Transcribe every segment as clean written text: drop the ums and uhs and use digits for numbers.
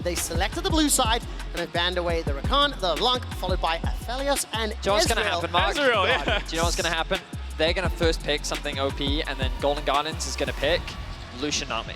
They selected the blue side and have banned away the Rakan, the LeBlanc, followed by Aphelios and Do you know what's going to Ezreal. happen, Mark? Ezreal, yeah. Do you know what's going to happen? They're going to first pick something OP, and then Golden Guardians is going to pick Lucianami.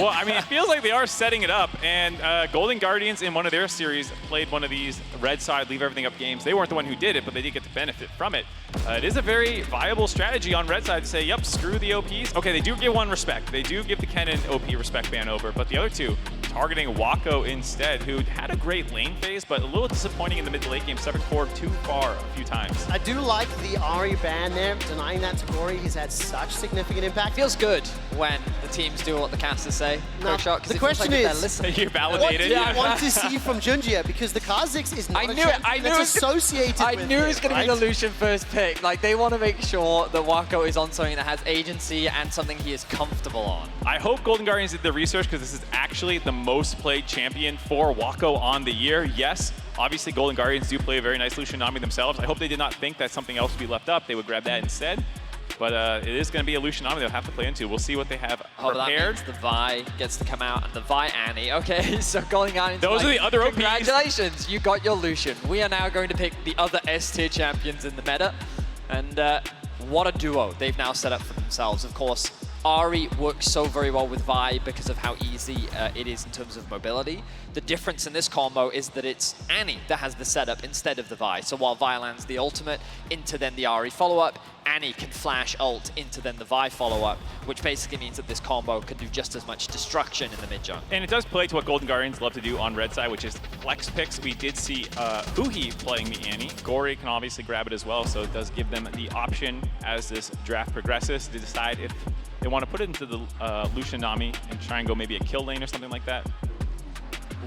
Well, I mean, it feels like they are setting it up, and Golden Guardians in one of their series played one of these red side, leave everything up games. They weren't the one who did it, but they did get to benefit from it. It is a very viable strategy on red side to say, yep, screw the OPs. Okay, they do give one respect. They do give the Kennen OP respect ban over, but the other two, targeting Wako instead, who had a great lane phase, but a little disappointing in the mid to late game, stepping forward too far a few times. I do like the Ari ban there, denying that to Gory. He's had such significant impact. Feels good when the teams do what the casters say. Now, Shot, the question is, You're what validated. do you want to see from Junjia? Because the Kha'Zix is not a champion that's associated I with knew it was going to be the right? Lucian first pick. Like, they want to make sure that Wako is on something that has agency and something he is comfortable on. I hope Golden Guardians did the research because this is actually the most played champion for Wako on the year. Yes, obviously Golden Guardians do play a very nice Lucianami themselves. I hope they did not think that something else would be left up. They would grab that instead. But it is going to be a Lucianami they'll have to play into. We'll see what they have prepared. That means the Vi gets to come out and the Vi Annie. Okay, so Golden Guardians. Those are the other OPs. Congratulations, you got your Lucian. We are now going to pick the other S-tier champions in the meta. And what a duo they've now set up for themselves. Of course, Ari works so very well with Vi because of how easy it is in terms of mobility. The difference in this combo is that it's Annie that has the setup instead of the Vi. So while Vi lands the ultimate into then the Ari follow-up, Annie can flash ult into then the Vi follow-up, which basically means that this combo can do just as much destruction in the mid-junk. And it does play to what Golden Guardians love to do on red side, which is flex picks. We did see Huhi playing the Annie. Gory can obviously grab it as well, so it does give them the option as this draft progresses to decide if they want to put it into the Lucianami and try and go maybe a kill lane or something like that.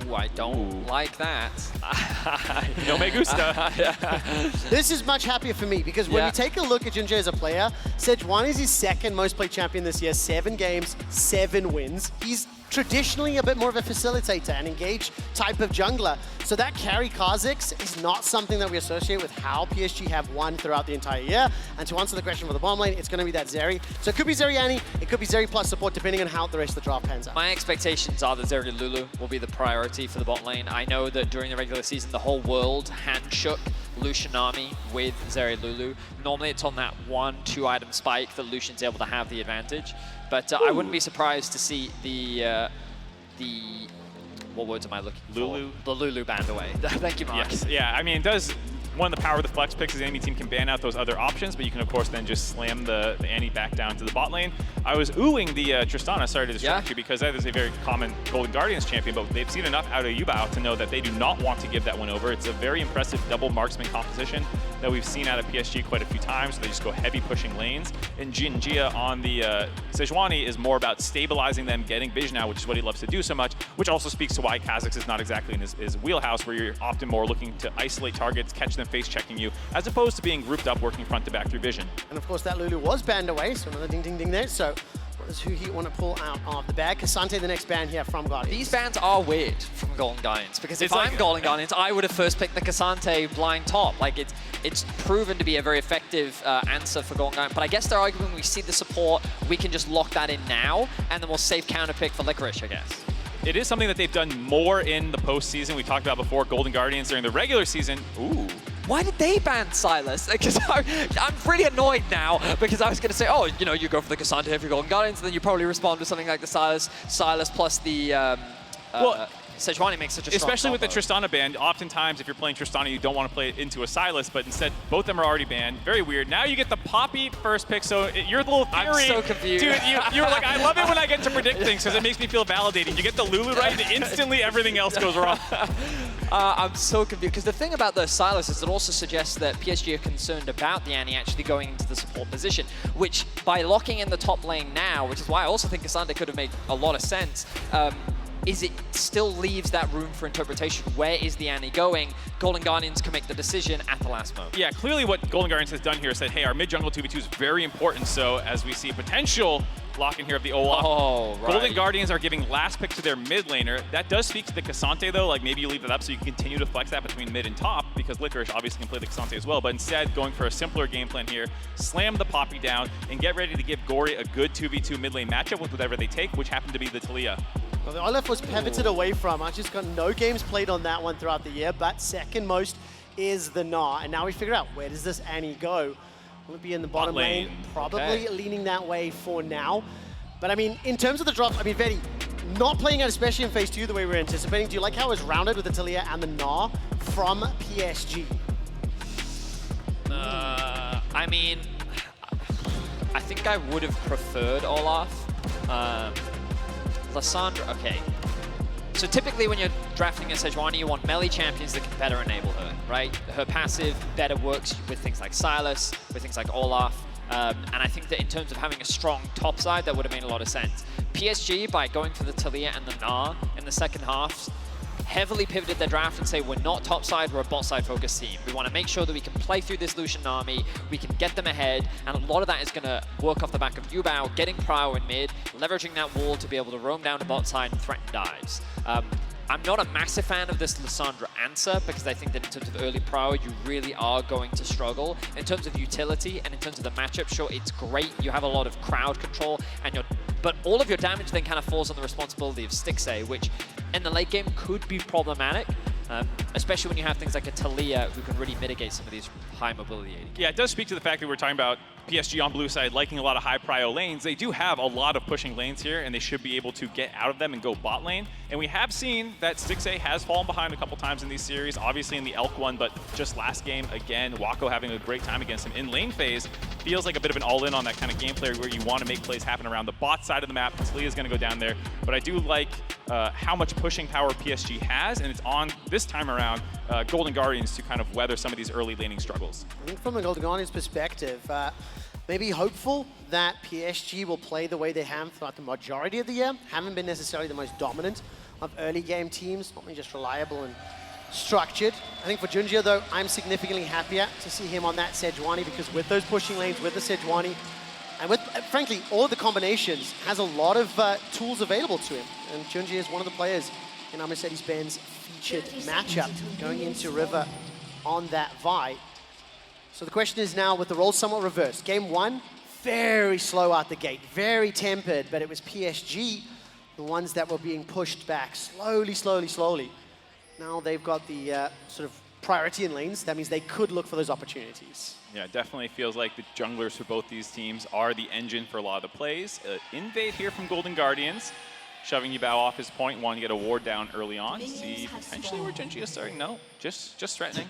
Ooh, I don't like that. No me gusta. This is much happier for me because when you take a look at Junjia as a player, Sejuani is his second most played champion this year, 7 games, 7 wins. He's traditionally a bit more of a facilitator and engage type of jungler. So that carry Kha'Zix is not something that we associate with how PSG have won throughout the entire year. And to answer the question for the bottom lane, it's going to be that Zeri. So it could be Zeri Annie, it could be Zeri plus support, depending on how the rest of the draft pans out. My expectations are that Zeri Lulu will be the priority for the bot lane. I know that during the regular season, the whole world handshook Lucianami with Zeri Lulu. Normally it's on that 1-2 item spike that Lucian's able to have the advantage. But I wouldn't be surprised to see the what words am I looking for? Lulu. The Lulu banned away. Thank you, Mark. Yes, yeah, I mean, it does. One of the power of the flex picks is the enemy team can ban out those other options, but you can, of course, then just slam the Annie back down to the bot lane. I was oohing the Tristana, sorry to distract you, because that is a very common Golden Guardians champion, but they've seen enough out of Yubao to know that they do not want to give that one over. It's a very impressive double marksman composition that we've seen out of PSG quite a few times. They just go heavy pushing lanes. And Jinjia on the Sejuani is more about stabilizing them, getting vision out, which is what he loves to do so much, which also speaks to why Kha'Zix is not exactly in his wheelhouse, where you're often more looking to isolate targets, catch them face checking you, as opposed to being grouped up, working front to back through vision. And of course that Lulu was banned away, so another ding ding ding there. So what does Huhi want to pull out of the bag? K'Sante, the next ban here from Guardians. These bans are weird from Golden Guardians, because if like, I'm Golden Guardians, I would have first picked the K'Sante blind top. Like, it's proven to be a very effective answer for Golden Guardians. But I guess they're arguing we see the support, we can just lock that in now, and then we'll save counter pick for Licorice, I guess. It is something that they've done more in the postseason. We talked about before, Golden Guardians during the regular season. Ooh. Why did they ban Sylas? Because I'm pretty annoyed now, because I was going to say, oh, you know, you go for the K'Sante if you're Golden Guardians, and then you probably respond with something like the Sylas plus the Sejuani makes such a strong especially with the combo. Tristana ban, oftentimes if you're playing Tristana, you don't want to play it into a Sylas, but instead both of them are already banned. Very weird. Now you get the Poppy first pick, so your little theory. I'm so confused. Dude, you were like, I love it when I get to predict things because it makes me feel validating. You get the Lulu right, and instantly everything else goes wrong. I'm so confused, because the thing about the Sylas is it also suggests that PSG are concerned about the Annie actually going into the support position, which by locking in the top lane now, which is why I also think K'Sante could have made a lot of sense, is it still leaves that room for interpretation. Where is the Annie going? Golden Guardians can make the decision at the last moment. Yeah, clearly what Golden Guardians has done here is said, hey, our mid-jungle 2v2 is very important, so as we see potential lock in here of the Olaf. Oh, right. Golden Guardians are giving last pick to their mid laner. That does speak to the K'Sante though, like maybe you leave it up so you can continue to flex that between mid and top, because Licorice obviously can play the K'Sante as well, but instead going for a simpler game plan here, slam the Poppy down, and get ready to give Gory a good 2v2 mid lane matchup with whatever they take, which happened to be the Talia. Well, the Olaf was pivoted away from. I just got no games played on that one throughout the year, but second most is the Na. And now we figure out, where does this Annie go? Will it be in the bottom lane? Probably leaning that way for now. But I mean, in terms of the drops, I mean, Vedi, not playing out, especially in phase 2 the way we were anticipating. Do you like how it was rounded with the Talia and the Na from PSG? I mean, I think I would have preferred Olaf. Lissandra, okay. So typically when you're drafting a Sejuani, you want melee champions that can better enable her, right? Her passive better works with things like Silas, with things like Olaf. And I think that in terms of having a strong top side, that would have made a lot of sense. PSG, by going for the Talia and the Na in the second half, heavily pivoted their draft and say, we're not top side, we're a bot side focused team. We want to make sure that we can play through this Lucian army, we can get them ahead, and a lot of that is going to work off the back of Yubao, getting Prio in mid, leveraging that wall to be able to roam down to bot side and threaten dives. I'm not a massive fan of this Lissandra answer because I think that in terms of early Prio, you really are going to struggle. In terms of utility and in terms of the matchup, sure, it's great. You have a lot of crowd control, but all of your damage then kind of falls on the responsibility of Stixxay, which in the late game could be problematic, especially when you have things like a Talia who can really mitigate some of these high mobility AD. Yeah, it does speak to the fact that we're talking about PSG on blue side liking a lot of high prio lanes. They do have a lot of pushing lanes here, and they should be able to get out of them and go bot lane. And we have seen that Stixxay has fallen behind a couple times in these series, obviously in the Elk one, but just last game, again, Wako having a great time against him in lane phase. Feels like a bit of an all-in on that kind of gameplay where you want to make plays happen around the bot side of the map. Talia's going to go down there, but I do like how much pushing power PSG has, and it's on this time around Golden Guardians to kind of weather some of these early laning struggles. I think from the Golden Guardians perspective, maybe hopeful that PSG will play the way they have throughout the majority of the year. Haven't been necessarily the most dominant of early game teams, not only just reliable and structured. I think for Junjie, though, I'm significantly happier to see him on that Sejuani because with those pushing lanes, with the Sejuani, and with, frankly, all of the combinations, has a lot of tools available to him. And Junjie is one of the players in our Mercedes-Benz featured matchup going into River on that Vi. So the question is now, with the roles somewhat reversed, game 1, very slow out the gate, very tempered, but it was PSG, the ones that were being pushed back slowly, slowly, slowly. Now they've got the sort of priority in lanes. That means they could look for those opportunities. Yeah, it definitely feels like the junglers for both these teams are the engine for a lot of the plays. Invade here from Golden Guardians, shoving Yubao off his point, wanting to get a ward down early on. See potentially where Junjie is starting. No, just threatening.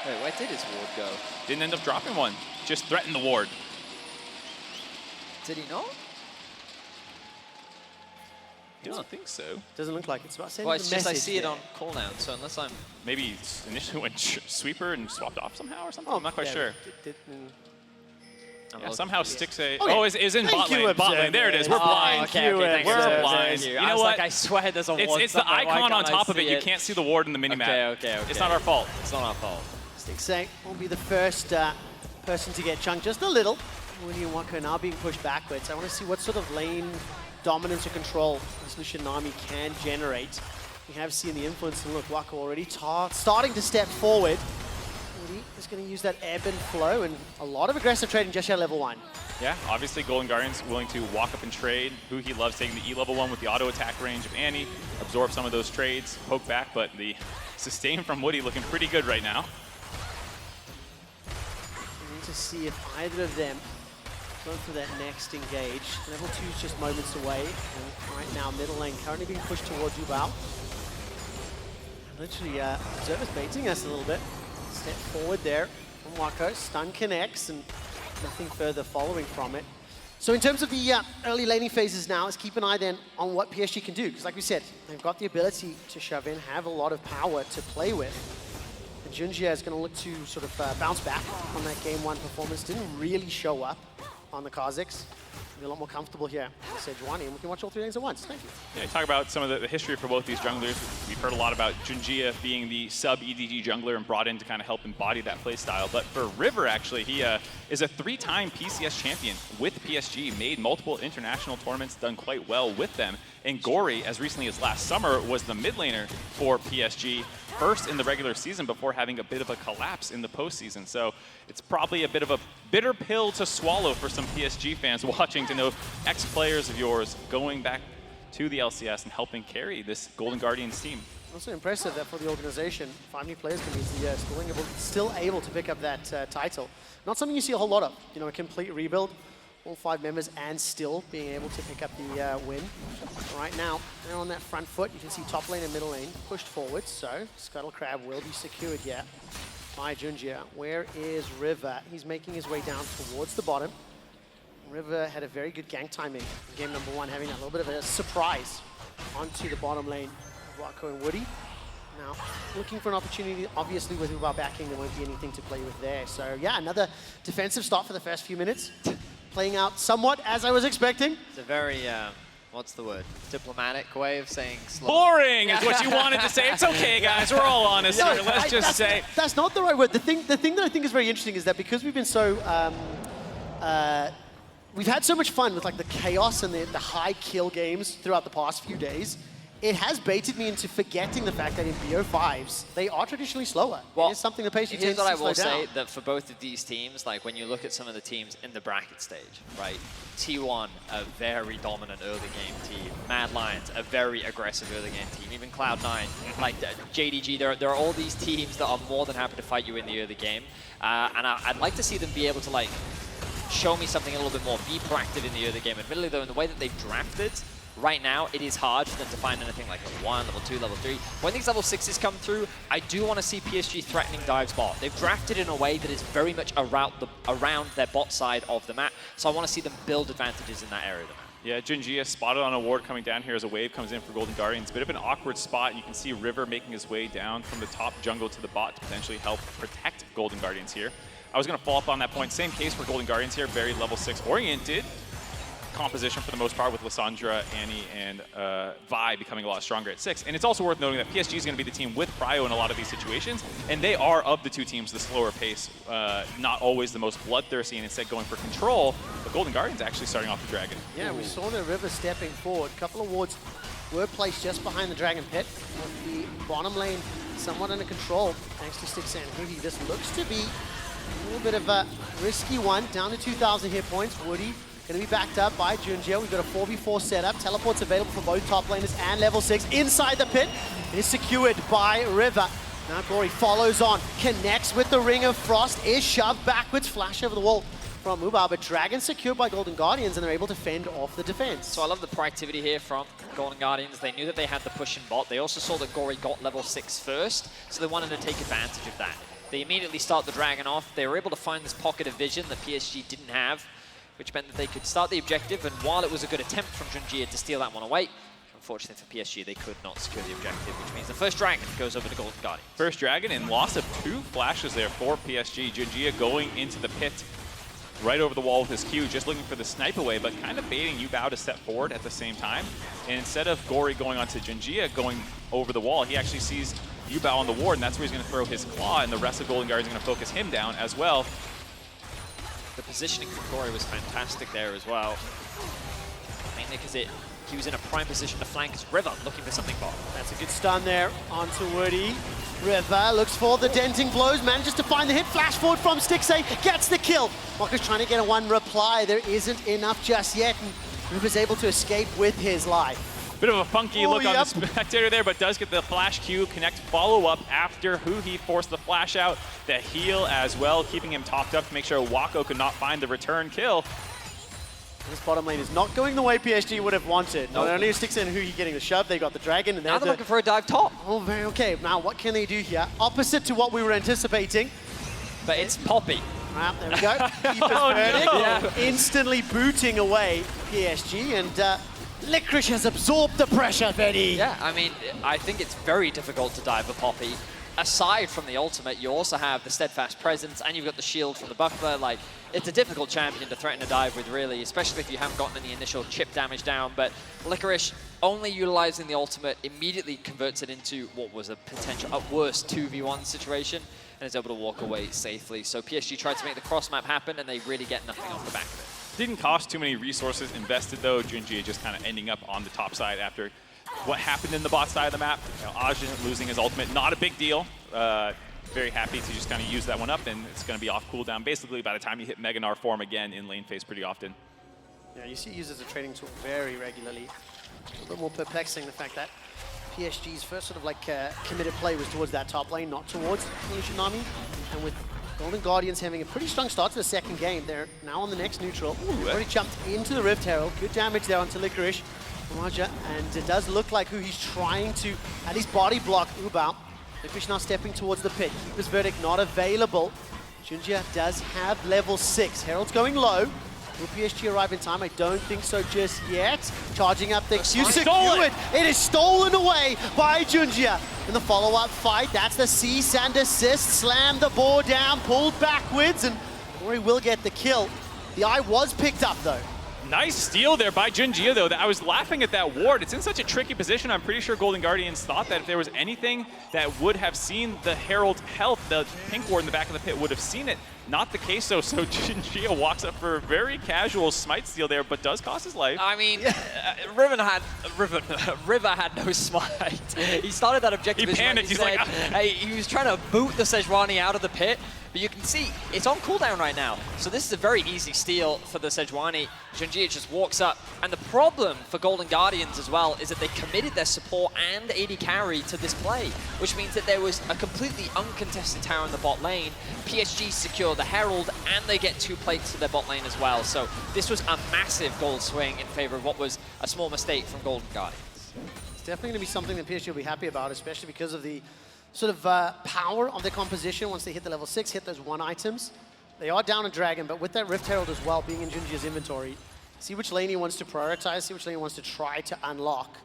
Wait, where did his ward go? Didn't end up dropping one. Just threatened the ward. Did he not? I don't think so. Doesn't look like it's about sending Well, it's the just I message see it there. on cooldown, so unless I'm... Maybe initially went sweeper and swapped off somehow or something. I'm not quite sure. Yeah, somehow Stixxay. Okay. Oh, is in Thank bot you, lane. Bot lane. Observer. There it is. We're Oh, blind. okay, thank you, We're Observer. blind. You You know know what? what? I swear there's a ward. It's the somewhere. Why icon on can't I top of it. see You can't see the ward in the minimap. Okay. It's not our fault. It's not our fault. Stixxay won't be the first person to get chunked just a little. Winnie and Wako now being pushed backwards. I want to see what sort of lane dominance or control this Lucian Nami can generate. We have seen the influence, and look, Wako already starting to step forward. He is going to use that ebb and flow, and a lot of aggressive trading just at level 1. Yeah, obviously Golden Guardian's willing to walk up and trade. He loves taking the E level 1 with the auto attack range of Annie, absorb some of those trades, poke back, but the sustain from Woody looking pretty good right now. We need to see if either of them go for that next engage. Level 2 is just moments away. And right now, middle lane currently being pushed towards Yubao. Literally, Observer's baiting us a little bit. Step forward there from Wako. Stun connects and nothing further following from it. So in terms of the early laning phases now, let's keep an eye then on what PSG can do. Because like we said, they've got the ability to shove in, have a lot of power to play with. And Junjie is going to look to sort of bounce back on that game 1 performance. Didn't really show up on the Kazakhs. Be a lot more comfortable here. Sejuani, and we can watch all 3 lanes at once. Thank you. Yeah, talk about some of the history for both these junglers. We've heard a lot about Junjie being the sub-EDG jungler and brought in to kind of help embody that play style. But for River, actually, he is a 3-time PCS champion with PSG, made multiple international tournaments, done quite well with them. And Gory, as recently as last summer, was the mid laner for PSG, first in the regular season before having a bit of a collapse in the postseason. So it's probably a bit of a bitter pill to swallow for some PSG fans watching to know ex-players of yours going back to the LCS and helping carry this Golden Guardians team. Also impressive that for the organization, 5 new players can be still able to pick up that title. Not something you see a whole lot of. You know, a complete rebuild, all 5 members, and still being able to pick up the win. Right now, they're on that front foot. You can see top lane and middle lane pushed forward. So Scuttle Crab will be secured here by Junjia. Where is River? He's making his way down towards the bottom. River had a very good gank timing in game number 1, having a little bit of a surprise onto the bottom lane. Rocco and Woody. Now, looking for an opportunity, obviously with Ubar backing, there won't be anything to play with there. So yeah, another defensive start for the first few minutes. Playing out somewhat as I was expecting. It's a very, what's the word? Diplomatic way of saying slow. Boring is what you wanted to say. It's okay, guys. We're all honest here. Let's just say. That's not the right word. The thing that I think is very interesting is that because we've been so... we've had so much fun with like the chaos and the high kill games throughout the past few days. It has baited me into forgetting the fact that in BO5s, they are traditionally slower. Well, it is something the PSG tends to slow down. Here's what I will say, that for both of these teams, like when you look at some of the teams in the bracket stage, right? T1, a very dominant early game team. Mad Lions, a very aggressive early game team. Even Cloud9, like JDG, there are all these teams that are more than happy to fight you in the early game. And I'd like to see them be able to like show me something a little bit more, be proactive in the early game. Admittedly though, in the way that they've drafted, right now, it is hard for them to find anything like level 1, level 2, level 3. When these level 6s come through, I do want to see PSG threatening dives bot. They've drafted in a way that is very much around their bot side of the map, so I want to see them build advantages in that area of the map. Yeah, Junjia spotted on a ward coming down here as a wave comes in for Golden Guardians. Bit of an awkward spot. You can see River making his way down from the top jungle to the bot to potentially help protect Golden Guardians here. I was going to follow up on that point. Same case for Golden Guardians here, very level 6 oriented composition for the most part, with Lissandra, Annie, and Vi becoming a lot stronger at 6. And it's also worth noting that PSG is going to be the team with Prio in a lot of these situations, and they are, of the two teams, the slower pace, not always the most bloodthirsty, and instead going for control. But Golden Guardians actually starting off the Dragon. Yeah, we saw the River stepping forward. A couple of wards were placed just behind the Dragon Pit, with the bottom lane somewhat under control, thanks to Stix and Hugi. This looks to be a little bit of a risky one, down to 2,000 hit points. Woody going to be backed up by Junjia. We've got a 4v4 setup. Teleports available for both top laners and level 6. Inside the pit is secured by River. Now Gory follows on, connects with the Ring of Frost, is shoved backwards, flash over the wall from Ubar, but Dragon secured by Golden Guardians, and they're able to fend off the defense. So I love the proactivity here from Golden Guardians. They knew that they had the push in bot. They also saw that Gory got level 6 first, so they wanted to take advantage of that. They immediately start the Dragon off. They were able to find this pocket of vision that PSG didn't have, which meant that they could start the objective, and while it was a good attempt from Junjia to steal that one away, unfortunately for PSG, they could not secure the objective, which means the first Dragon goes over to Golden Guardians. First Dragon, and loss of 2 flashes there for PSG. Junjia going into the pit, right over the wall with his Q, just looking for the snipe away, but kind of baiting Yubao to step forward at the same time. And instead of Gory going onto Junjia, going over the wall, he actually sees Yubao on the ward, and that's where he's going to throw his claw, and the rest of Golden Guardians are going to focus him down as well. The positioning from Gory was fantastic there as well. Mainly because he was in a prime position to flank his River, looking for something bot. That's a good stun there onto Woody. River looks for the denting blows, manages to find the hit, flash forward from Stixay, gets the kill. Moka's trying to get a one reply, there isn't enough just yet, and River's able to escape with his life. Bit of a funky look on the spectator there, but does get the flash Q, connect follow-up after Huhi forced the flash out, the heal as well, keeping him topped up to make sure Wako could not find the return kill. This bottom lane is not going the way PSG would have wanted. Not only is Stix and Hugi getting the shove, they got the Dragon, and now they're looking for a dive top. Oh, very okay. Now what can they do here? Opposite to what we were anticipating. But it's Poppy. Well, there we go. Keeper's verdict. Yeah. Instantly booting away PSG, and Licorice has absorbed the pressure, Betty. Yeah, I mean, I think it's very difficult to dive a Poppy. Aside from the ultimate, you also have the Steadfast Presence, and you've got the shield from the buckler. Like, it's a difficult champion to threaten a dive with, really, especially if you haven't gotten any initial chip damage down. But Licorice, only utilizing the ultimate, immediately converts it into what was a potential, at worst, 2v1 situation, and is able to walk away safely. So PSG tried to make the cross map happen, and they really get nothing off the back of it. Didn't cost too many resources invested, though. Junjia just kind of ending up on the top side after what happened in the bot side of the map. You know, Ajin losing his ultimate, not a big deal. Very happy to just kind of use that one up, and it's going to be off cooldown basically by the time you hit Mega Gnar form again in lane phase pretty often. Yeah, you see it used as a trading tool very regularly. A little more perplexing, the fact that PSG's first sort of like committed play was towards that top lane, not towards Tsunami. And with Golden Guardians having a pretty strong start to the second game, they're now on the next neutral. Already jumped into the Rift Herald. Good damage there onto Licorice. Raja, and it does look like who he's trying to at least body block Ubao. Licorice now stepping towards the pit. Keeper's Verdict not available. Junjia does have level 6. Herald's going low. Will PSG arrive in time? I don't think so just yet. Charging up the Q secured. It is stolen away by Junjia. In the follow-up fight, that's the cease and desist. Slam the board down, pulled backwards, and Rory will get the kill. The eye was picked up though. Nice steal there by Junjia, though. I was laughing at that ward. It's in such a tricky position. I'm pretty sure Golden Guardians thought that if there was anything that would have seen the Herald's health, the pink ward in the back of the pit would have seen it. Not the case, though. So Junjia walks up for a very casual smite steal there, but does cost his life. I mean, River had no smite. He started that objective. He panicked. He's like, hey, he was trying to boot the Sejuani out of the pit. But you can see it's on cooldown right now. So this is a very easy steal for the Sejuani. Junjia just walks up. And the problem for Golden Guardians as well is that they committed their support and AD carry to this play, which means that there was a completely uncontested tower in the bot lane. PSG secure the Herald, and they get 2 plates to their bot lane as well. So this was a massive gold swing in favor of what was a small mistake from Golden Guardians. It's definitely going to be something that PSG will be happy about, especially because of the sort of power of their composition once they hit the level 6, hit those 1 items. They are down a dragon, but with that Rift Herald as well being in Junjia's inventory, see which lane he wants to prioritize, see which lane he wants to try to unlock.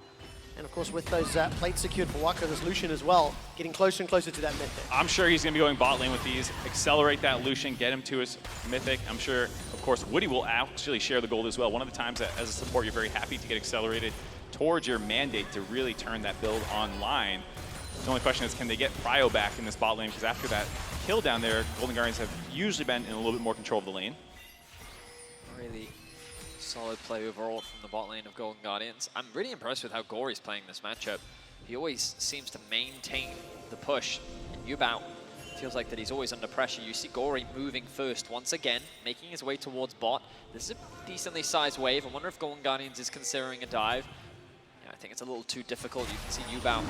And of course with those plates secured for Waka, there's Lucian as well, getting closer and closer to that mythic. I'm sure he's going to be going bot lane with these, accelerate that Lucian, get him to his mythic. I'm sure, of course, Woody will actually share the gold as well. One of the times that as a support you're very happy to get accelerated towards your mandate to really turn that build online. The only question is, can they get Prio back in this bot lane? Because after that kill down there, Golden Guardians have usually been in a little bit more control of the lane. Really solid play overall from the bot lane of Golden Guardians. I'm really impressed with how Gory's playing this matchup. He always seems to maintain the push. And Ubao feels like that he's always under pressure. You see Gory moving first once again, making his way towards bot. This is a decently sized wave. I wonder if Golden Guardians is considering a dive. Yeah, I think it's a little too difficult. You can see Ubao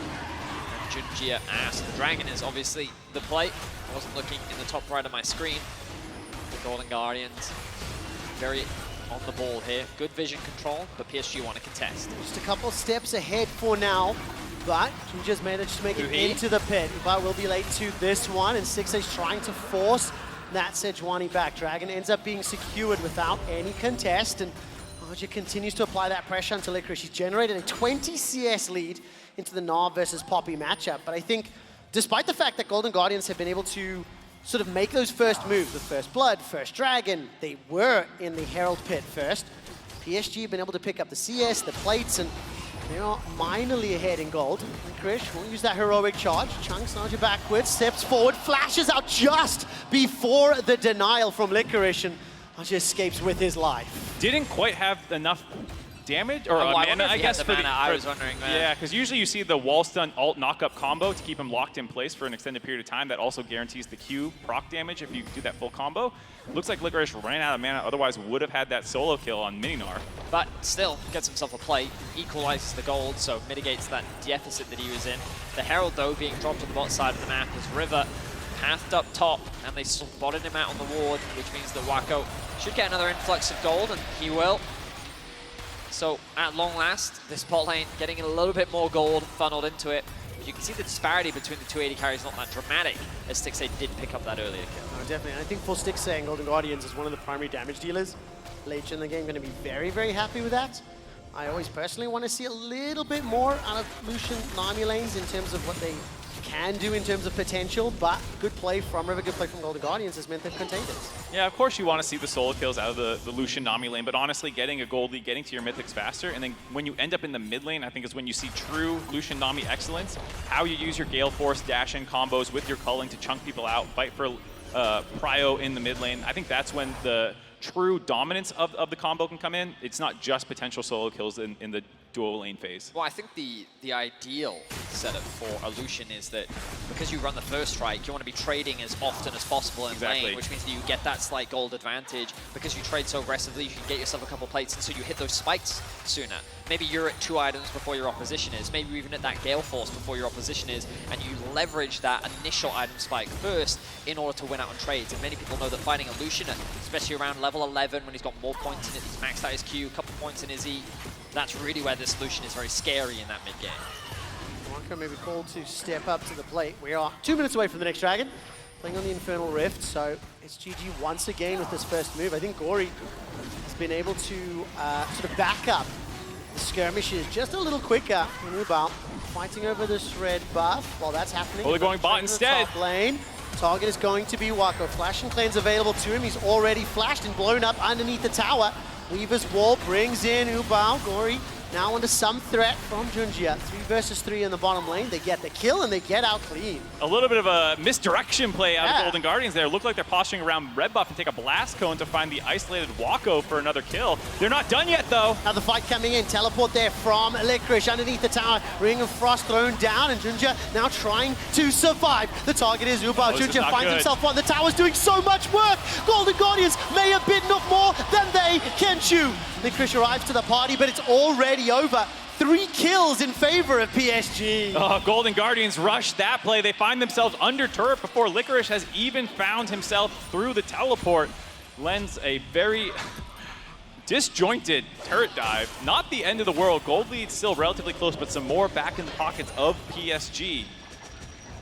Junjia so the dragon is obviously the play. I wasn't looking in the top right of my screen. The Golden Guardians very on the ball here. Good vision control, but PSG want to contest. Just a couple steps ahead for now, but Junjia's managed to make it into the pit. Ubao will be late to this one, and 6A's trying to force that Sejuani back. Dragon ends up being secured without any contest, and Raja continues to apply that pressure until Licorice. He's generated a 20 CS lead into the Nav versus Poppy matchup. But I think, despite the fact that Golden Guardians have been able to sort of make those first moves, the first blood, first dragon, they were in the Herald pit first. PSG have been able to pick up the CS, the plates, and they are minorly ahead in gold. Licorice will use that heroic charge. Chunks Raja backwards, steps forward, flashes out just before the denial from Licorice, and Raja escapes with his life. Didn't quite have enough damage or mana, I guess. I was wondering that. Yeah, because usually you see the wall stun alt knockup combo to keep him locked in place for an extended period of time. That also guarantees the Q proc damage if you do that full combo. Looks like Licorice ran out of mana, otherwise would have had that solo kill on Mininar. But still gets himself a play, equalizes the gold, so mitigates that deficit that he was in. The Herald, though, being dropped to the bottom side of the map as River pathed up top, and they spotted him out on the ward, which means that Wako should get another influx of gold, and he will. So at long last, this bot lane getting a little bit more gold funneled into it. But you can see the disparity between the 280 carries not that dramatic, as Stixxay did pick up that earlier kill. No, definitely. And I think for Stixxay and Golden Guardians is one of the primary damage dealers. Late in the game, going to be very, very happy with that. I always personally want to see a little bit more out of Lucian Nami lanes in terms of what they can do in terms of potential, but good play from River, good play from Golden Guardians has meant they've contained it. Yeah, of course you want to see the solo kills out of the Lucian Nami lane, but honestly, getting a gold lead, getting to your mythics faster, and then when you end up in the mid lane, I think is when you see true Lucian Nami excellence. How you use your Gale Force dash-in combos with your culling to chunk people out, fight for prio in the mid lane. I think that's when the true dominance of the combo can come in. It's not just potential solo kills in the dual lane phase. Well, I think the ideal setup for Illusion is that because you run the first strike, you want to be trading as often as possible in lane, which means that you get that slight gold advantage. Because you trade so aggressively, you can get yourself a couple plates, and so you hit those spikes sooner. Maybe you're at 2 items before your opposition is. Maybe you're even at that Gale Force before your opposition is, and you leverage that initial item spike first in order to win out on trades. And many people know that fighting Illusion, especially around level 11, when he's got more points in it, he's maxed out his Q, a couple points in his E, that's really where this solution is very scary in that mid-game. Marco may be called to step up to the plate. We are 2 minutes away from the next dragon, playing on the Infernal Rift, so it's GG once again with this first move. I think Gory has been able to sort of back up the skirmishes just a little quicker. Ubao fighting over this red buff while that's happening. Well, they're going bot instead. Top lane. Target is going to be Wako. Flash and Cleanse available to him. He's already flashed and blown up underneath the tower. Weaver's Wall brings in Ubao. Gory now under some threat from Junjia. 3 versus 3 in the bottom lane. They get the kill and they get out clean. A little bit of a misdirection play out of Golden Guardians there. Looked like they're posturing around red buff and take a blast cone to find the isolated Wako for another kill. They're not done yet though. Now the fight coming in. Teleport there from Licorice underneath the tower. Ring of Frost thrown down and Junjia now trying to survive. The target is Ubao. Junjia finds himself on. The tower's doing so much work. Golden Guardians may have bitten off more than they can chew. Licorice arrives to the party, but it's already over. 3 kills in favor of PSG. Oh, Golden Guardians rush that play. They find themselves under turret before Licorice has even found himself through the teleport. Lends a very disjointed turret dive. Not the end of the world. Gold lead's still relatively close, but some more back in the pockets of PSG.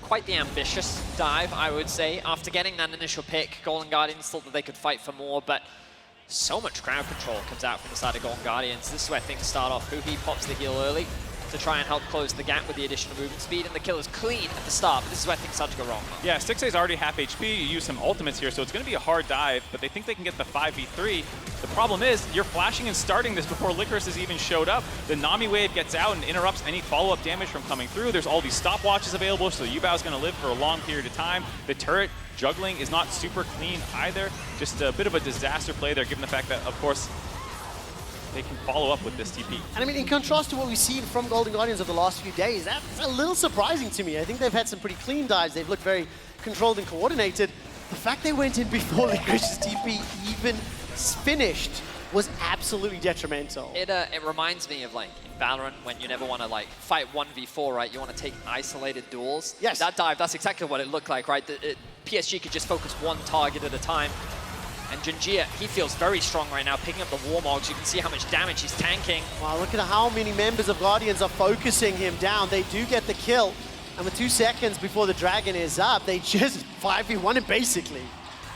Quite the ambitious dive, I would say. After getting that initial pick, Golden Guardians thought that they could fight for more, but so much crowd control comes out from the side of Golden Guardians. This is where things start off. Huhi pops the heal early to try and help close the gap with the additional movement speed, and the kill is clean at the start, but this is where things start to go wrong. Yeah, 6A's already half HP, you use some ultimates here, so it's going to be a hard dive, but they think they can get the 5v3. The problem is, you're flashing and starting this before Licorice has even showed up. The Nami wave gets out and interrupts any follow-up damage from coming through. There's all these stopwatches available, so Yubao's going to live for a long period of time. The turret juggling is not super clean either. Just a bit of a disaster play there, given the fact that, of course, they can follow up with this TP. And I mean, in contrast to what we've seen from Golden Guardians over the last few days, that's a little surprising to me. I think they've had some pretty clean dives. They've looked very controlled and coordinated. The fact they went in before Licorice's TP even finished was absolutely detrimental. It reminds me of, like, in Valorant, when you never want to, like, fight 1v4, right? You want to take isolated duels. Yes. That dive, that's exactly what it looked like, right? PSG could just focus one target at a time. And Junjia, he feels very strong right now, picking up the Warmogs. You can see how much damage he's tanking. Wow, look at how many members of Guardians are focusing him down. They do get the kill. And with 2 seconds before the Dragon is up, they just 5v1 him basically.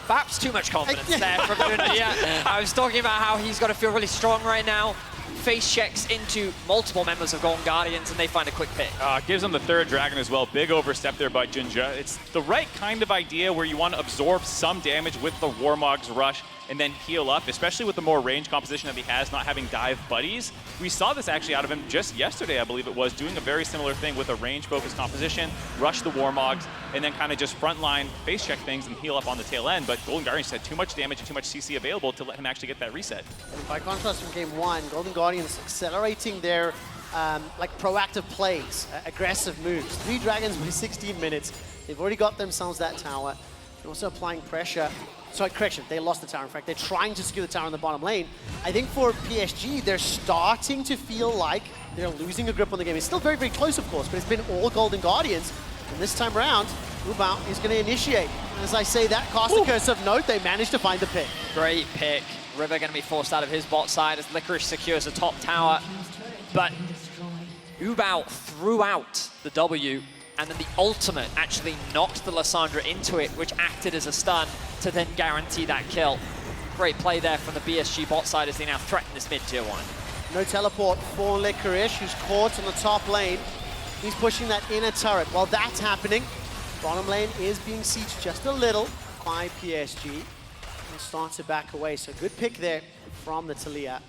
Perhaps too much confidence there from Junjia. I was talking about how he's got to feel really strong right now. Face checks into multiple members of Golden Guardians, and they find a quick pick. Gives them the 3rd Dragon as well. Big overstep there by Junjia. It's the right kind of idea where you want to absorb some damage with the Warmog's rush and then heal up, especially with the more range composition that he has, not having dive buddies. We saw this actually out of him just yesterday, I believe it was, doing a very similar thing with a range-focused composition, rush the Warmogs, and then kind of just frontline face check things and heal up on the tail end. But Golden Guardians had too much damage and too much CC available to let him actually get that reset. By contrast from game 1, Golden Guardians accelerating their like proactive plays, aggressive moves. 3 Dragons by 16 minutes. They've already got themselves that tower. They're also applying pressure. Sorry, correction, they lost the tower. In fact, they're trying to secure the tower in the bottom lane. I think for PSG, they're starting to feel like they're losing a grip on the game. It's still very, very close, of course, but it's been all Golden Guardians. And this time around, Ubao is going to initiate. And as I say that, cast a curse of note, they managed to find the pick. Great pick. River going to be forced out of his bot side as Licorice secures the top tower. But Ubao threw out the W, and then the ultimate actually knocked the Lissandra into it, which acted as a stun to then guarantee that kill. Great play there from the BSG bot side as they now threaten this mid-tier 1. No teleport for Licorice, who's caught in the top lane. He's pushing that inner turret. While that's happening, bottom lane is being sieged just a little by PSG. And starts to back away, so good pick there from the Taliyah.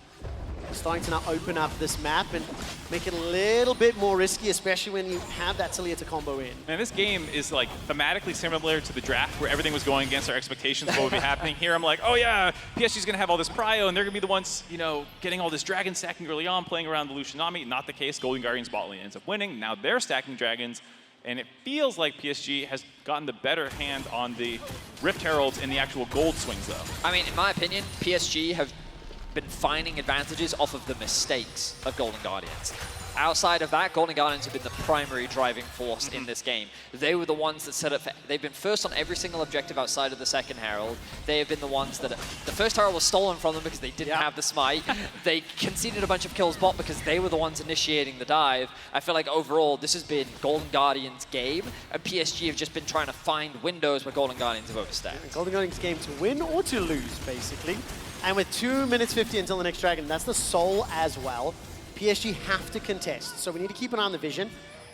starting to now open up this map and make it a little bit more risky, especially when you have that Talia to combo in. Man, this game is like thematically similar to the draft where everything was going against our expectations of what would be happening. Here I'm like, oh yeah, PSG's gonna have all this prio and they're gonna be the ones, you know, getting all this dragon stacking early on, playing around the Lucianami. Not the case. Golden Guardians bot lane ends up winning. Now they're stacking dragons. And it feels like PSG has gotten the better hand on the Rift Heralds and the actual gold swings, though. I mean, in my opinion, PSG have been finding advantages off of the mistakes of Golden Guardians. Outside of that, Golden Guardians have been the primary driving force in this game. They were the ones that set up, they've been first on every single objective outside of the second Herald. They have been the ones that, the first Herald was stolen from them because they didn't have the smite. They conceded a bunch of kills bot because they were the ones initiating the dive. I feel like overall, this has been Golden Guardians' game, and PSG have just been trying to find windows where Golden Guardians have overstepped. Yeah, Golden Guardians' game to win or to lose, basically. And with 2 minutes 50 until the next dragon, that's the soul as well. PSG have to contest, so we need to keep an eye on the vision.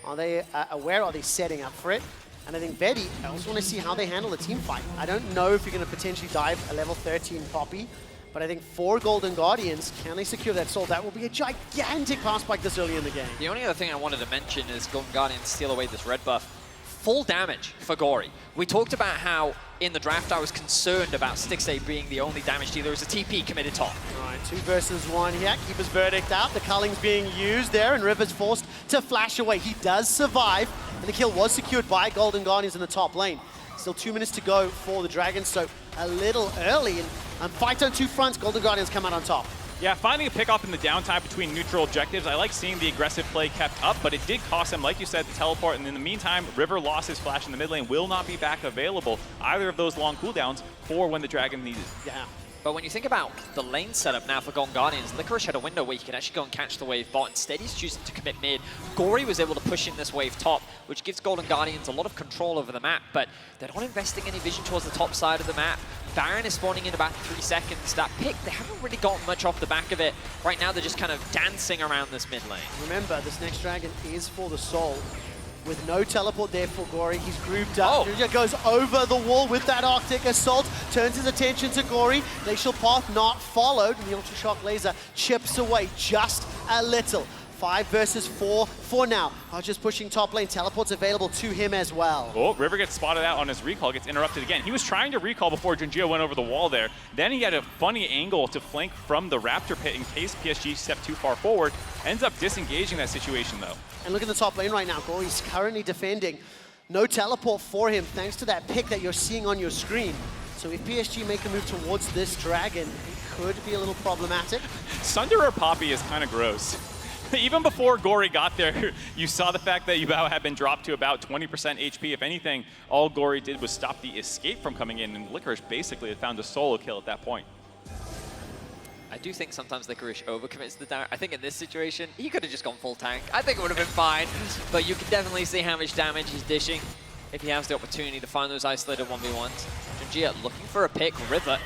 Are they aware? Are they setting up for it? And I think VOD, I also want to see how they handle the team fight. I don't know if you're going to potentially dive a level 13 Poppy, but I think for Golden Guardians, can they secure that soul? That will be a gigantic pass spike this early in the game. The only other thing I wanted to mention is Golden Guardians steal away this red buff. Full damage for Gory. We talked about how in the draft I was concerned about Stixxay being the only damage dealer as a TP committed top. All right, 2 versus 1 here. Keeper's verdict out. The culling's being used there, and River's forced to flash away. He does survive, and the kill was secured by Golden Guardians in the top lane. Still 2 minutes to go for the Dragons, so a little early. And fight on 2 fronts, Golden Guardians come out on top. Yeah, finding a pick-off in the downtime between neutral objectives. I like seeing the aggressive play kept up, but it did cost them, like you said, the teleport. And in the meantime, River lost his flash in the mid lane, will not be back available, either of those long cooldowns, for when the Dragon needed. Yeah. But when you think about the lane setup now for Golden Guardians, Licorice had a window where he could actually go and catch the wave bot. Instead, he's choosing to commit mid. Gory was able to push in this wave top, which gives Golden Guardians a lot of control over the map, but they're not investing any vision towards the top side of the map. Baron is spawning in about 3 seconds. That pick, they haven't really gotten much off the back of it. Right now, they're just kind of dancing around this mid lane. Remember, this next dragon is for the soul. With no teleport there for Gory, he's grouped up. Junja goes over the wall with that Arctic Assault, turns his attention to Gory. Glacial Path not followed, and the Ultra Shock Laser chips away just a little. 5 versus 4 for now. Hodges pushing top lane, teleports available to him as well. Oh, River gets spotted out on his recall, gets interrupted again. He was trying to recall before Junjia went over the wall there. Then he had a funny angle to flank from the Raptor pit in case PSG stepped too far forward. Ends up disengaging that situation though. And look at the top lane right now. Gory's currently defending. No teleport for him thanks to that pick that you're seeing on your screen. So if PSG make a move towards this dragon, it could be a little problematic. Sunder or Poppy is kind of gross. Even before Gory got there, you saw the fact that Yubao had been dropped to about 20% HP. If anything, all Gory did was stop the escape from coming in, and Licorice basically had found a solo kill at that point. I do think sometimes Licorice overcommits the damage. I think in this situation, he could have just gone full tank. I think it would have been fine, but you can definitely see how much damage he's dishing if he has the opportunity to find those isolated 1v1s. Junjia looking for a pick. River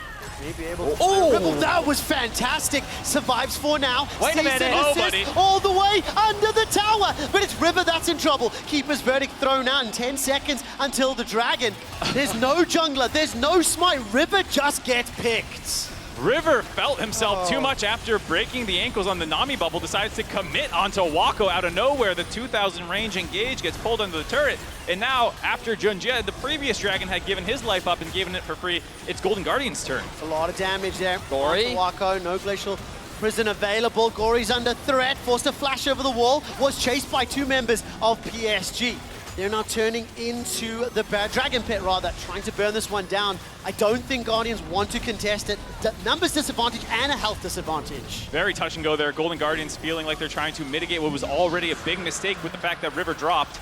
maybe able to Ripple, that was fantastic. Survives for now. Wait a minute. Oh, buddy. All the way under the tower. But it's River that's in trouble. Keeper's verdict thrown out in 10 seconds until the dragon. There's no jungler. There's no smite. River just gets picked. River felt himself too much after breaking the ankles on the Nami bubble, decides to commit onto Wako out of nowhere. The 2000 range engage gets pulled under the turret. And now, after Junjia, the previous dragon had given his life up and given it for free, it's Golden Guardian's turn. A lot of damage there. Gory. Wako, no glacial prison available. Gory's under threat, forced to flash over the wall, was chased by 2 members of PSG. They're now turning into the Dragon Pit, rather, trying to burn this one down. I don't think Guardians want to contest it. Numbers disadvantage and a health disadvantage. Very touch and go there. Golden Guardians feeling like they're trying to mitigate what was already a big mistake with the fact that River dropped.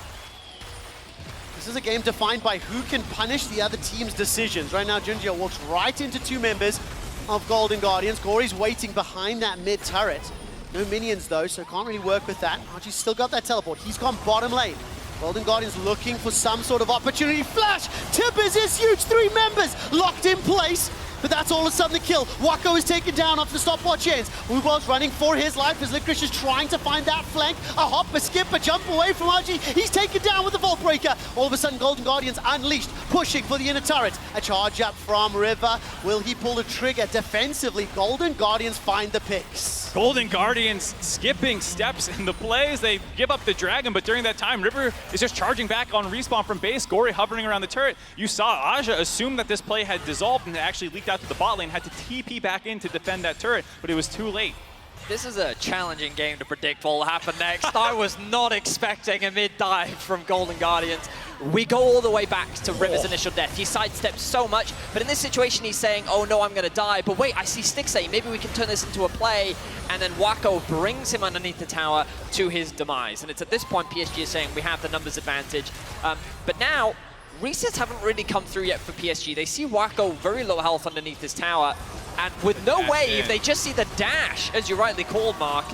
This is a game defined by who can punish the other team's decisions. Right now, Junjia walks right into 2 members of Golden Guardians. Gory's waiting behind that mid turret. No minions, though, so can't really work with that. Archie's still got that teleport. He's gone bottom lane. Golden Guardians looking for some sort of opportunity. Flash! Tibbers is huge! 3 members locked in place. But that's all of a sudden the kill. Wako is taken down off the stopwatch ends. Wubal's running for his life as Licorice is trying to find that flank. A hop, a skip, a jump away from RG. He's taken down with the Vault Breaker. All of a sudden, Golden Guardians unleashed, pushing for the inner turret. A charge up from River. Will he pull the trigger defensively? Golden Guardians find the picks. Golden Guardians skipping steps in the plays. They give up the dragon, but during that time, River is just charging back on respawn from base. Gory hovering around the turret. You saw Aja assume that this play had dissolved and it actually leaked out to the bot lane, had to TP back in to defend that turret, but it was too late. This is a challenging game to predict what will happen next. I was not expecting a mid-dive from Golden Guardians. We go all the way back to River's initial death. He sidesteps so much, but in this situation he's saying, oh no, I'm gonna die. But wait, I see Stixay, maybe we can turn this into a play. And then Wako brings him underneath the tower to his demise. And it's at this point PSG is saying we have the numbers advantage. But now, resets haven't really come through yet for PSG. They see Wako very low health underneath this tower. And with no wave, they just see the dash, as you rightly called, Mark.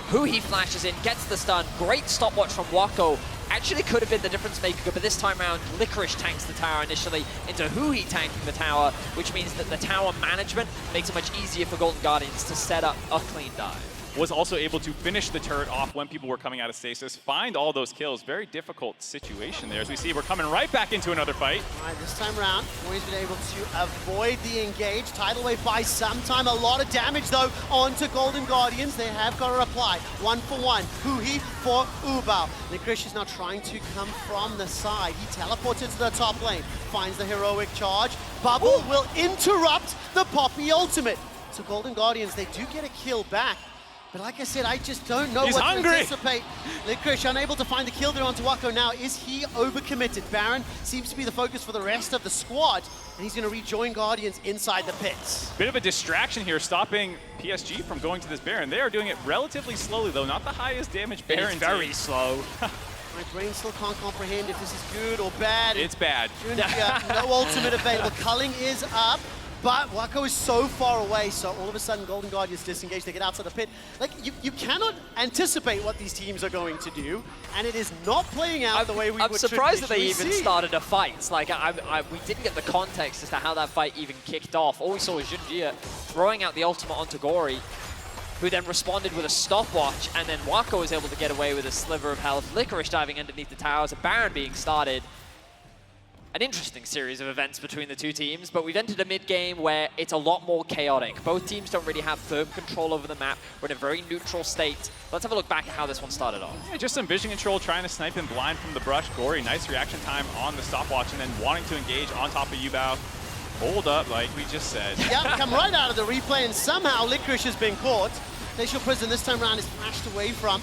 Who he flashes in, gets the stun. Great stopwatch from Wako. Actually could have been the difference maker, but this time around, Licorice tanks the tower initially into Who he tanking the tower, which means that the tower management makes it much easier for Golden Guardians to set up a clean dive. Was also able to finish the turret off when people were coming out of stasis, find all those kills. Very difficult situation there. As we see, we're coming right back into another fight. All right, this time around, Warriors been able to avoid the engage. Tidal Wave by some time. A lot of damage, though, onto Golden Guardians. They have got a reply. 1-for-1. Huhi for Ubao. Licorice is now trying to come from the side. He teleports into the top lane, finds the heroic charge. Bubble will interrupt the Poppy ultimate. So Golden Guardians, they do get a kill back. But like I said, I just don't know what to anticipate. Licorice unable to find the kill there onto Wako now. Is he overcommitted? Baron seems to be the focus for the rest of the squad, and he's going to rejoin Guardians inside the pits. Bit of a distraction here, stopping PSG from going to this Baron. They are doing it relatively slowly, though. Not the highest damage Baron. It's very slow. My brain still can't comprehend if this is good or bad. It's bad. No ultimate available. Culling is up. But Wako is so far away, so all of a sudden Golden Guardians disengage, they get outside the pit. Like, you cannot anticipate what these teams are going to do, and it is not playing out the way we would I'm surprised that they see. even started a fight. It's like, we didn't get the context as to how that fight even kicked off. All we saw was Junjia throwing out the ultimate onto Gory, who then responded with a stopwatch, and then Wako was able to get away with a sliver of health. Licorice diving underneath the towers, a Baron being started. An interesting series of events between the two teams, but we've entered a mid-game where it's a lot more chaotic. Both teams don't really have firm control over the map. We're in a very neutral state. Let's have a look back at how this one started off. Yeah, just some vision control, trying to snipe him blind from the brush. Gory, nice reaction time on the stopwatch, and then wanting to engage on top of Ubao. Hold up, like we just said. Yeah, come right out of the replay, and somehow Licorice has been caught. Glacial Prison this time around is flashed away from.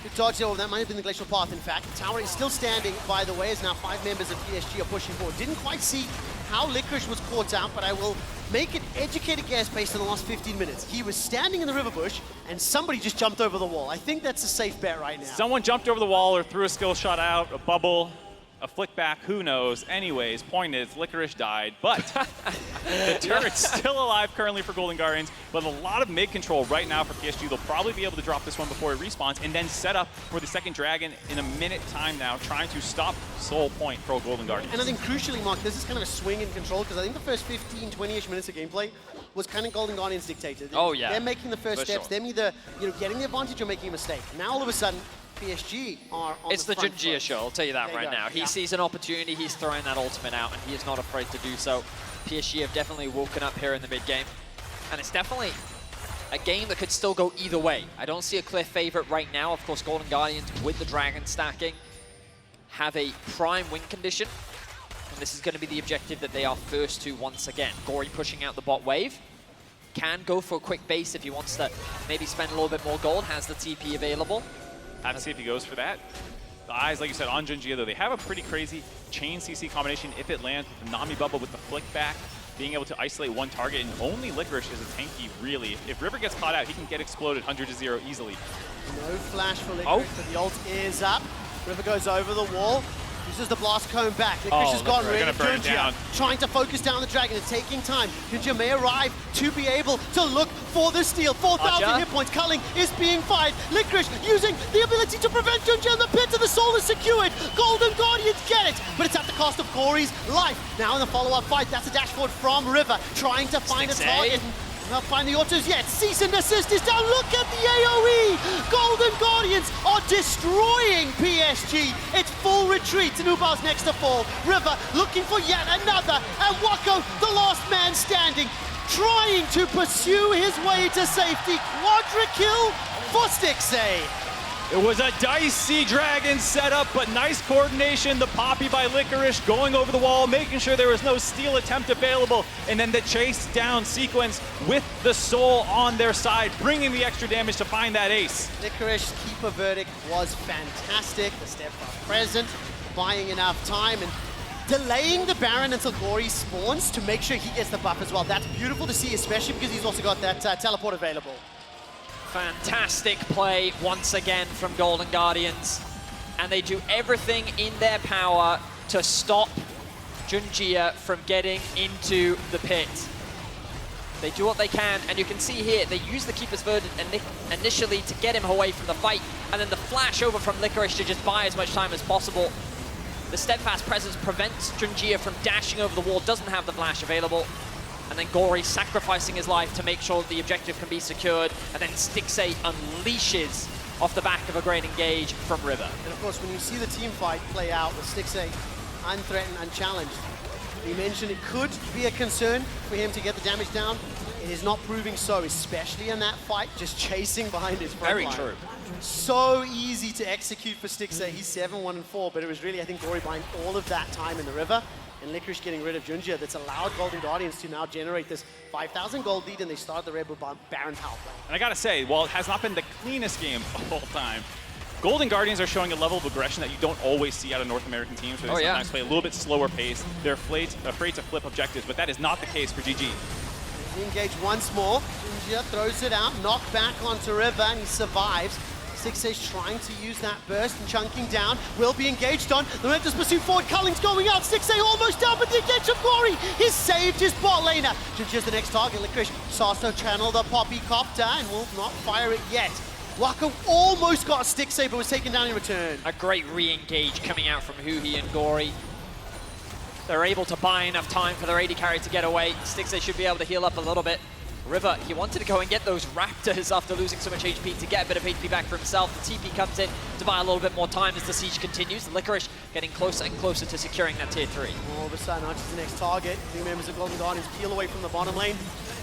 Good dodge there. That might have been the Glacial Path, in fact. The tower is still standing, by the way, as now 5 members of PSG are pushing forward. Didn't quite see how Licorice was caught out, but I will make an educated guess based on the last 15 minutes. He was standing in the river bush, and somebody just jumped over the wall. I think that's a safe bet right now. Someone jumped over the wall or threw a skill shot out, a bubble, a flick back, who knows. Anyways, point is, Licorice died, but the turret's still alive currently for Golden Guardians, but a lot of mid control right now for PSG. They'll probably be able to drop this one before it respawns and then set up for the second dragon in a minute time now, trying to stop Soul Point for Golden Guardians. And I think crucially, Mark, this is kind of a swing in control, because I think the first 15, 20-ish minutes of gameplay was kind of Golden Guardians dictated. Oh, yeah. They're making the first steps. Sure. Them either getting the advantage or making a mistake. Now all of a sudden, PSG are on It's the Junjia show, I'll tell you that right now. He Yeah. sees an opportunity, he's throwing that ultimate out, and he is not afraid to do so. PSG have definitely woken up here in the mid-game, and it's definitely a game that could still go either way. I don't see a clear favorite right now. Of course, Golden Guardians with the dragon stacking have a prime win condition, and this is going to be the objective that they are first to once again. Gory pushing out the bot wave. Can go for a quick base if he wants to maybe spend a little bit more gold, has the TP available. Have to see if he goes for that. The eyes, like you said, on Junjia, though, they have a pretty crazy chain CC combination if it lands with the Nami bubble with the flick back, being able to isolate one target, and only Licorice is a tanky, really. If River gets caught out, he can get exploded 100-0 easily. No flash for Licorice, but the ult is up. River goes over the wall. Uses the blast cone back. Licorice has gotten rid of Junjia, trying to focus down the dragon and taking time. Junjia may arrive to be able to look for the steal. 4,000 hit points. Culling is being fired. Licorice using the ability to prevent Junjia in the pit, and the soul is secured. Golden Guardians get it, but it's at the cost of Gory's life. Now in the follow-up fight, that's a dash forward from River, trying to find a target. Not find the autos yet. Cease and desist is down. Look at the AoE. Golden Guardians are destroying PSG. It's full retreat. Nubal's next to fall. River looking for yet another. And Wako, the last man standing. trying to pursue his way to safety. Quadra kill for Stixxay. It was a dicey Dragon setup, but nice coordination. The Poppy by Licorice going over the wall, making sure there was no steal attempt available, and then the chase down sequence with the Soul on their side, bringing the extra damage to find that ace. Licorice keeper verdict was fantastic. The step up present, buying enough time, and delaying the Baron until Gory spawns to make sure he gets the buff as well. That's beautiful to see, especially because he's also got that teleport available. Fantastic play once again from Golden Guardians. And they do everything in their power to stop Junjia from getting into the pit. They do what they can, and you can see here, they use the Keeper's Verdict initially to get him away from the fight, and then the flash over from Licorice to just buy as much time as possible. The Steadfast Presence prevents Junjia from dashing over the wall, doesn't have the flash available. And then Gory sacrificing his life to make sure the objective can be secured. And then Stixxay unleashes off the back of a great engage from River. And of course, when you see the team fight play out with Stixxay unthreatened, unchallenged, you mentioned it could be a concern for him to get the damage down. It is not proving so, especially in that fight, just chasing behind his front line. Very true. So easy to execute for Stixxay. He's 7-1-4, but it was really, I think, Gory buying all of that time in the River, and Licorice getting rid of Junjia. That's allowed Golden Guardians to now generate this 5,000 gold lead, and they start the Red Bull Baron power play. And I gotta say, while it has not been the cleanest game of all time, Golden Guardians are showing a level of aggression that you don't always see out of North American teams, where they sometimes play a little bit slower pace. They're afraid to flip objectives, but that is not the case for GG. He engaged once more. Junjia throws it out, knocked back onto River, and he survives. Stixxay's trying to use that burst and chunking down. Will be engaged on. The Relentless pursuit forward. Culling's going out. Stixxay almost down, but the engage of Gory. He's saved his bot laner. Junjia's the next target. Licorice Sasso channel the Poppy Copter and will not fire it yet. Waka almost got Stixxay, but was taken down in return. A great re-engage coming out from Huhi and Gory. They're able to buy enough time for their AD carry to get away. Stixxay should be able to heal up a little bit. River, he wanted to go and get those Raptors after losing so much HP to get a bit of HP back for himself. The TP comes in to buy a little bit more time as the siege continues. Licorice getting closer and closer to securing that tier 3. All of a sudden, Archer's the next target. Two members of Golden Guardians peel away from the bottom lane.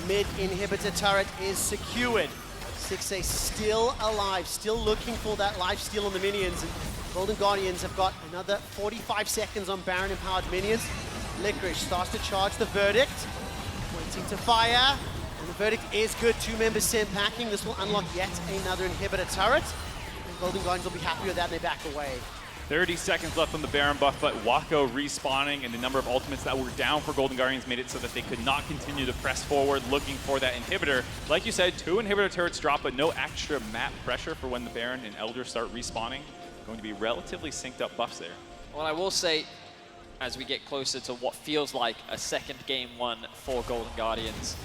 Mid inhibitor turret is secured. Stixxay still alive, still looking for that life steal on the minions. And Golden Guardians have got another 45 seconds on Baron empowered minions. Licorice starts to charge the Verdict, waiting to fire. And the Verdict is good. 2 members sent packing. This will unlock yet another inhibitor turret. And Golden Guardians will be happy with that and they back away. 30 seconds left on the Baron buff, but Wako respawning and the number of ultimates that were down for Golden Guardians made it so that they could not continue to press forward looking for that inhibitor. Like you said, 2 inhibitor turrets drop, but no extra map pressure for when the Baron and Elder start respawning. Going to be relatively synced up buffs there. Well, I will say, as we get closer to what feels like a second game 1 for Golden Guardians,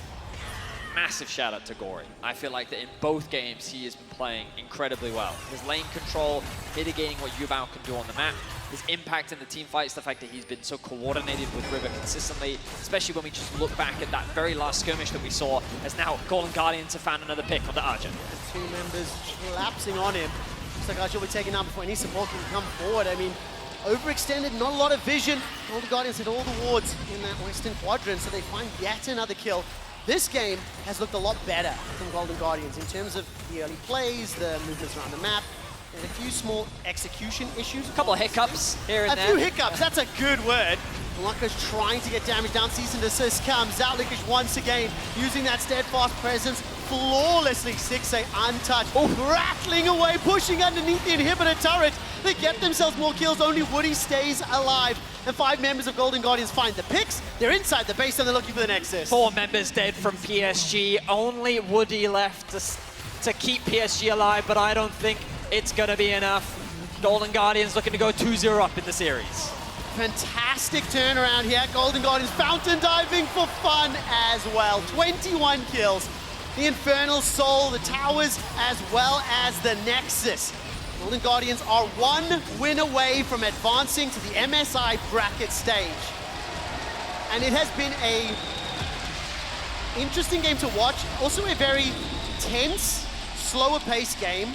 massive shout out to Gory. I feel like that in both games he has been playing incredibly well. His lane control, mitigating what Yubao can do on the map, his impact in the team fights, the fact that he's been so coordinated with River consistently, especially when we just look back at that very last skirmish that we saw, as now Golden Guardians have found another pick on the Archer. The 2 members collapsing on him. Looks like Archer will be taken down before any support can come forward. I mean, overextended, not a lot of vision. Golden Guardians hit all the wards in that western quadrant, so they find yet another kill. This game has looked a lot better from Golden Guardians in terms of the early plays, the movements around the map, and a few small execution issues. A couple of hiccups here and there. A few hiccups, that's a good word. Waka's trying to get damage down. Cease and desist comes out. Licorice once again using that steadfast presence flawlessly. Stixxay untouched, rattling away, pushing underneath the inhibitor turret. They get themselves more kills, only Woody stays alive. And 5 members of Golden Guardians find the picks. They're inside the base and they're looking for the Nexus. 4 members dead from PSG. Only Woody left to keep PSG alive, but I don't think it's gonna be enough. Golden Guardians looking to go 2-0 up in the series. Fantastic turnaround here. Golden Guardians fountain diving for fun as well. 21 kills. The Infernal Soul, the towers, as well as the Nexus. Golden Guardians are 1 win away from advancing to the MSI bracket stage. And it has been a interesting game to watch. Also a very tense, slower paced game.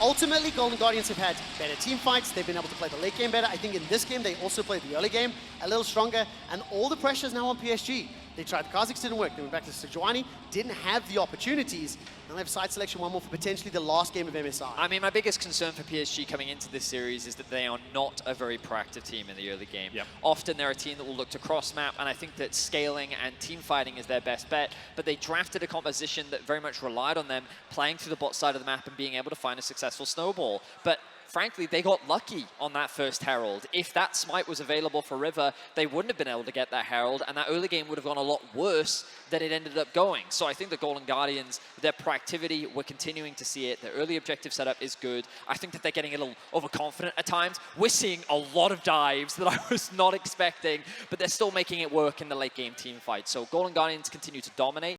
Ultimately, Golden Guardians have had better team fights. They've been able to play the late game better. I think in this game, they also played the early game a little stronger. And all the pressure is now on PSG. They tried the Kha'Zix, didn't work. They went back to Sejuani, didn't have the opportunities. Now they have side selection one more for potentially the last game of MSI. I mean, my biggest concern for PSG coming into this series is that they are not a very proactive team in the early game. Yep. Often they're a team that will look to cross-map, and I think that scaling and team fighting is their best bet, but they drafted a composition that very much relied on them playing through the bot side of the map and being able to find a successful snowball. But frankly, they got lucky on that first Herald. If that smite was available for River, they wouldn't have been able to get that Herald, and that early game would have gone a lot worse than it ended up going. So I think the Golden Guardians, their proactivity, we're continuing to see it. Their early objective setup is good. I think that they're getting a little overconfident at times. We're seeing a lot of dives that I was not expecting, but they're still making it work in the late game team fight. So Golden Guardians continue to dominate.